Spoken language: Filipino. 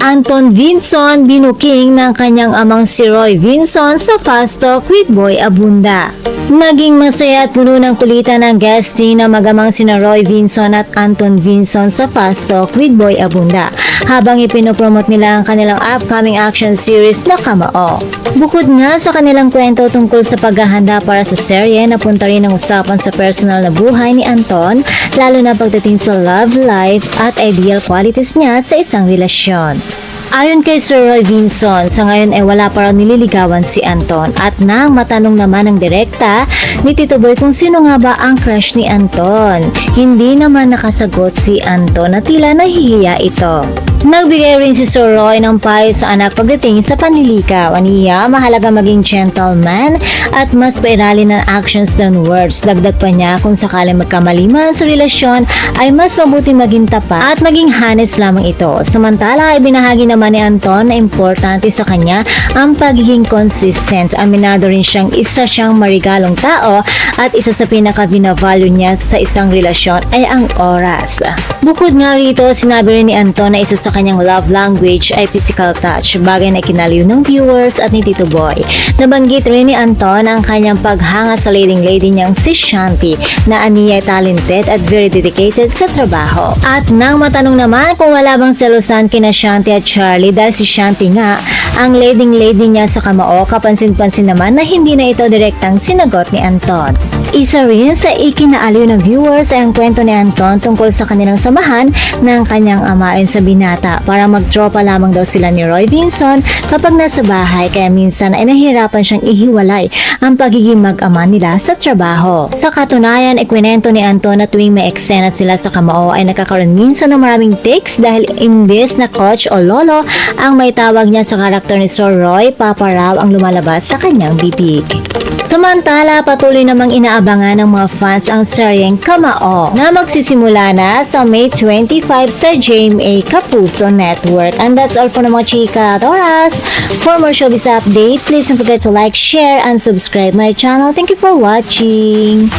Anton Vinson binuking ng kanyang amang si Roy Vinson sa Fast Talk with Boy Abunda. Naging masaya at puno ng kulitan ang guesting na magamang sina Roy Vinson at Anton Vinson sa Fast Talk with Boy Abunda habang ipinopromote nila ang kanilang upcoming action series na Kamao. Bukod nga sa kanilang kwento tungkol sa paghahanda para sa serye, napunta rin ang usapan sa personal na buhay ni Anton, lalo na pagdating sa love life at ideal qualities niya sa isang relasyon. Ayon kay Sir Roy Vinson, sa ngayon ay wala pa raw nililigawan si Anton at nang matanong naman ng direkta ni Tito Boy kung sino nga ba ang crush ni Anton, hindi naman nakasagot si Anton na tila nahihiya ito. Nagbigay rin si Sir Roy ng payo sa anak pagdating sa panliligaw. Aniya, mahalaga maging gentleman at mas pairali ng actions than words. Dagdag pa niya, kung sakaling magkamali man sa relasyon ay mas mabuti maging tapat at maging honest lamang ito. Samantala, ibinahagi naman ni Anton na importante sa kanya ang pagiging consistent. Aminado rin isa siyang marigalong tao at isa sa pinaka-binavalue niya sa isang relasyon ay ang oras. Bukod nga rito, sinabi rin ni Anton na isa sa kanyang love language ay physical touch, bagay na kinaliw ng viewers at ni Tito Boy. Nabanggit rin ni Anton ang kanyang paghanga sa leading lady niyang si Shanti na aniya talented at very dedicated sa trabaho. At nang matanong naman kung wala bang selosan kina Shanti at Charlie dahil si Shanti nga ang leading lady niya sa Kamao, kapansin-pansin naman na hindi na ito direktang sinagot ni Anton. Isa rin sa ikinaaliw ng viewers ay ang kwento ni Anton tungkol sa kanilang samahan ng kanyang ama sa binata para magtropa lamang daw sila ni Roy Vinson kapag nasa bahay kaya minsan ay nahihirapan siyang ihiwalay ang pagiging mag-ama nila sa trabaho. Sa katunayan, ikwinento ni Anton na tuwing may eksena sila sa Kamao ay nakakaroon minsan ng maraming takes dahil imbes na coach o lolo ang may tawag niya sa karakter ni Sir Roy, papa raw ang lumalabas sa kanyang bibig. Samantala, patuloy namang inaabangan ng mga fans ang seryeng Kamao na magsisimula na sa May 25 sa GMA Kapuso Network. And that's all for na mga chika at oras. For more showbiz update, please don't forget to like, share, and subscribe my channel. Thank you for watching.